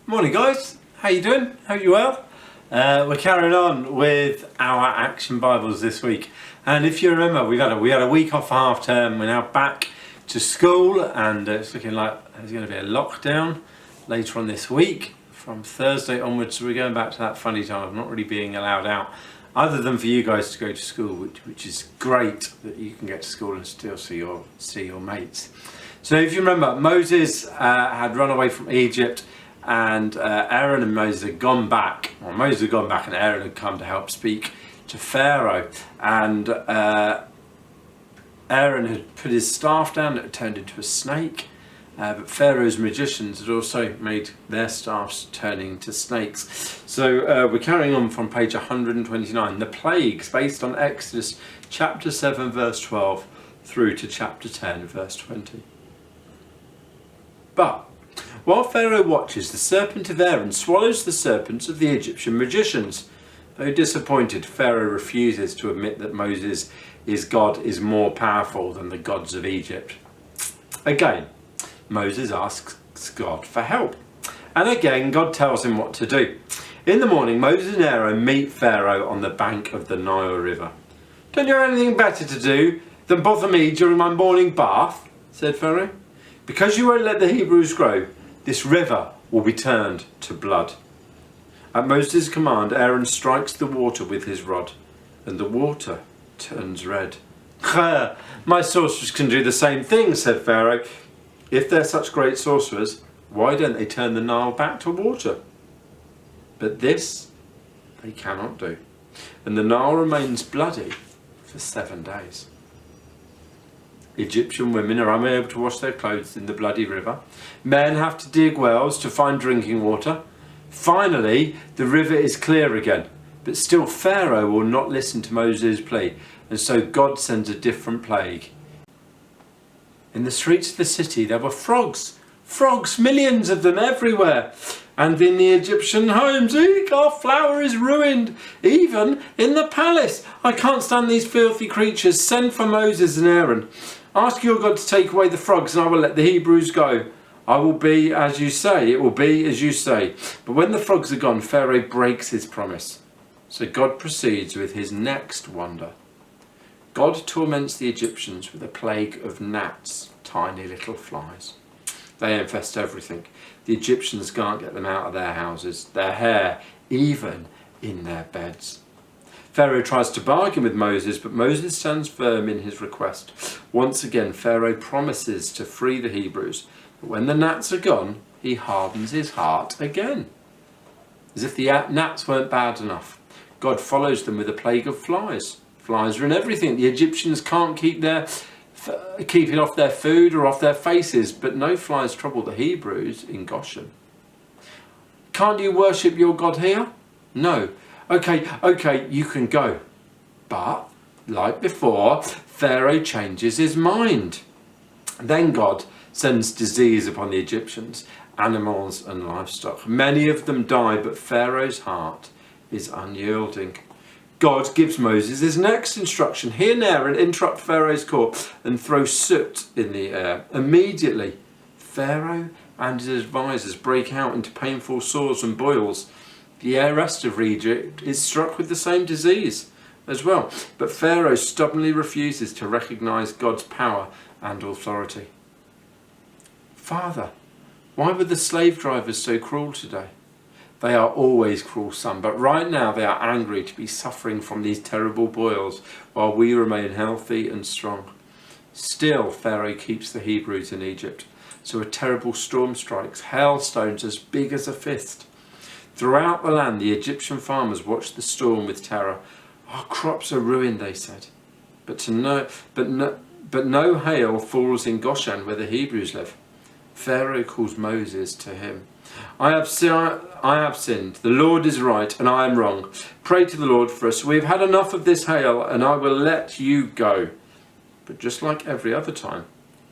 Morning guys, how you doing? Hope you're well. We're carrying on with our Action Bibles this week, and if you remember, we had a week off for half term. We're now back to school, and it's looking like there's going to be a lockdown later on this week from Thursday onwards. So we're going back to that funny time of not really being allowed out, other than for you guys to go to school, which is great that you can get to school and still see your mates. So if you remember, Moses had run away from Egypt, and Aaron and Moses had gone back. Well, Moses had gone back and Aaron had come to help speak to Pharaoh. And Aaron had put his staff down, it had turned into a snake. But Pharaoh's magicians had also made their staffs turning to snakes. So we're carrying on from page 129. The plagues, based on Exodus chapter 7 verse 12 through to chapter 10 verse 20. But while Pharaoh watches, the serpent of Aaron swallows the serpents of the Egyptian magicians. Though disappointed, Pharaoh refuses to admit that Moses' God is more powerful than the gods of Egypt. Again, Moses asks God for help. And again, God tells him what to do. In the morning, Moses and Aaron meet Pharaoh on the bank of the Nile River. "Don't you have anything better to do than bother me during my morning bath?" said Pharaoh. "Because you won't let the Hebrews grow, this river will be turned to blood." At Moses' command, Aaron strikes the water with his rod, and the water turns red. "My sorcerers can do the same thing," said Pharaoh. "If they're such great sorcerers, why don't they turn the Nile back to water?" But this they cannot do, and the Nile remains bloody for 7 days. Egyptian women are unable to wash their clothes in the bloody river. Men have to dig wells to find drinking water. Finally, the river is clear again, but still Pharaoh will not listen to Moses' plea, and so God sends a different plague. In the streets of the city there were frogs, millions of them everywhere. And in the Egyptian homes, eek, our flour is ruined. Even in the palace, I can't stand these filthy creatures. Send for Moses and Aaron. Ask your God to take away the frogs, and I will let the Hebrews go. I will be as you say. It will be as you say. But when the frogs are gone, Pharaoh breaks his promise. So God proceeds with his next wonder. God torments the Egyptians with a plague of gnats, tiny little flies. They infest everything. The Egyptians can't get them out of their houses, their hair, even in their beds. Pharaoh tries to bargain with Moses, but Moses stands firm in his request. Once again, Pharaoh promises to free the Hebrews, but when the gnats are gone, he hardens his heart again. As if the gnats weren't bad enough, God follows them with a plague of flies. Flies are in everything. The Egyptians can't keep it off their food or off their faces, but no flies trouble the Hebrews in Goshen. "Can't you worship your God here?" "No." Okay, you can go. But, like before, Pharaoh changes his mind. Then God sends disease upon the Egyptians, animals and livestock. Many of them die, but Pharaoh's heart is unyielding. God gives Moses his next instruction. He and Aaron interrupt Pharaoh's court and throw soot in the air. Immediately, Pharaoh and his advisors break out into painful sores and boils. The rest of Egypt is struck with the same disease as well. But Pharaoh stubbornly refuses to recognize God's power and authority. "Father, why were the slave drivers so cruel today?" "They are always cruel, son, but right now they are angry to be suffering from these terrible boils while we remain healthy and strong." Still, Pharaoh keeps the Hebrews in Egypt. So a terrible storm strikes, hailstones as big as a fist. Throughout the land, the Egyptian farmers watched the storm with terror. "Our crops are ruined," they said. But no hail falls in Goshen, where the Hebrews live. Pharaoh calls Moses to him. I have sinned. The Lord is right, and I am wrong. Pray to the Lord for us. We have had enough of this hail, and I will let you go." But just like every other time,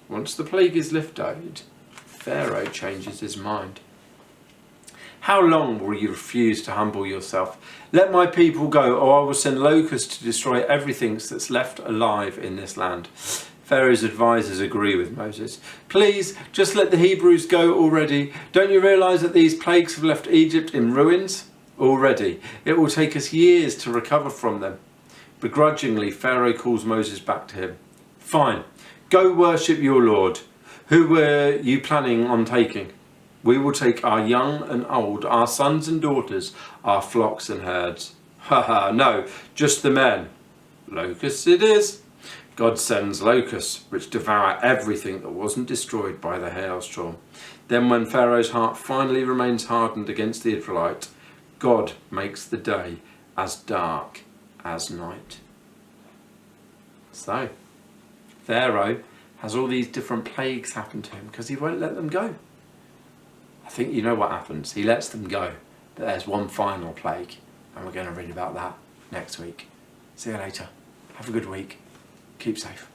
once the plague is lifted, Pharaoh changes his mind. "How long will you refuse to humble yourself? Let my people go, or I will send locusts to destroy everything that's left alive in this land." Pharaoh's advisors agree with Moses. Please, just let the Hebrews go already. Don't you realise that these plagues have left Egypt in ruins? Already. It will take us years to recover from them. Begrudgingly, Pharaoh calls Moses back to him. Fine, go worship your Lord. Who were you planning on taking? We will take our young and old, our sons and daughters, our flocks and herds. Ha, no, just the men. Locusts it is. God sends locusts, which devour everything that wasn't destroyed by the hailstorm. Then when Pharaoh's heart finally remains hardened against the Israelites, God makes the day as dark as night. So, Pharaoh has all these different plagues happen to him because he won't let them go. I think you know what happens. He lets them go, but there's one final plague, and we're going to read about that next week. See you later. Have a good week. Keep safe.